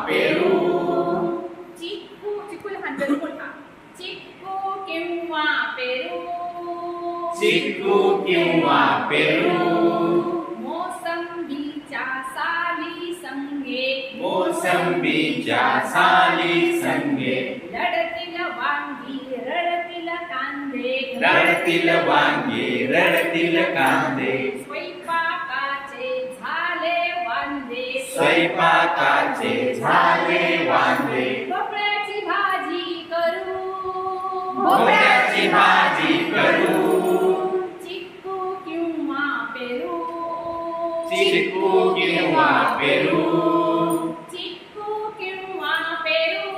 पेरू चिक्कू चिक्कू लहान जरूर बोलता चिक्कू किंवा पेरू चिक्कू किंवा पेरू मोसंबीच्या साली संगे मोसंबीच्या साली संगे लढतील वांगी रडतील कांदे रडतील वांगी रडतील कांदे स्वयंपाकाचे झाले वांदे स्वयंपाकाचे झाले वांदे भोपळ्याची भाजी करू भोपळ्याची भाजी करू चिक्कू किंवा पेरू चिक्कू किंवा पेरू चिक्कू किंवा पेरू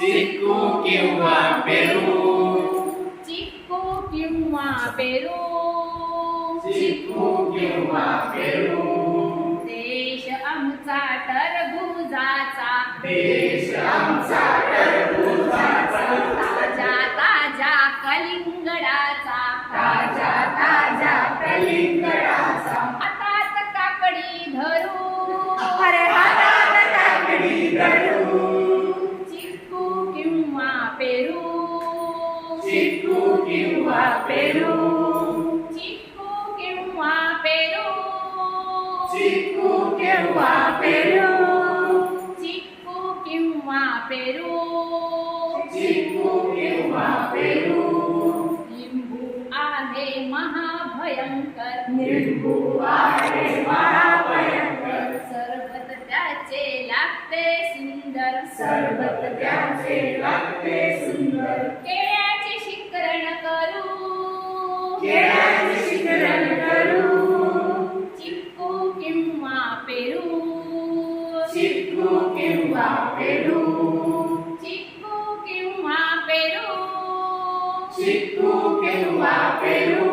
चिक्कू किंवा पेरू चिक्कू किंवा पेरू चिक्कू किंवा पेरू देश आमचा टरबुजाचा देश आमचा टरबुजाचा ताजा ताजा कलिंगडाचा ताजा ताजा कलिंगडाचा हातात काकडी धरू अरे हातात काकडी धरू चिक्कू किंवा पेरू चिक्कू किंवा पेरू चिक्कू किंवा पेरू चिक्कू किंवा पेरू चिक्कू किंवा पेरू चिक्कू किंवा पेरू लिंबू आहे महाभयंकर लिंबू आहे महाभयंकर सरबत त्याचे लागते सुंदर सरबत त्याचे लागते सुंदर केळ्याचे शिकरण करू केळ्याचे शिकरण करू चिक्कू किंवा पेरू चिक्कू किंवा पेरू चिक्कू किंवा पेरू चिक्कू किंवा पेरू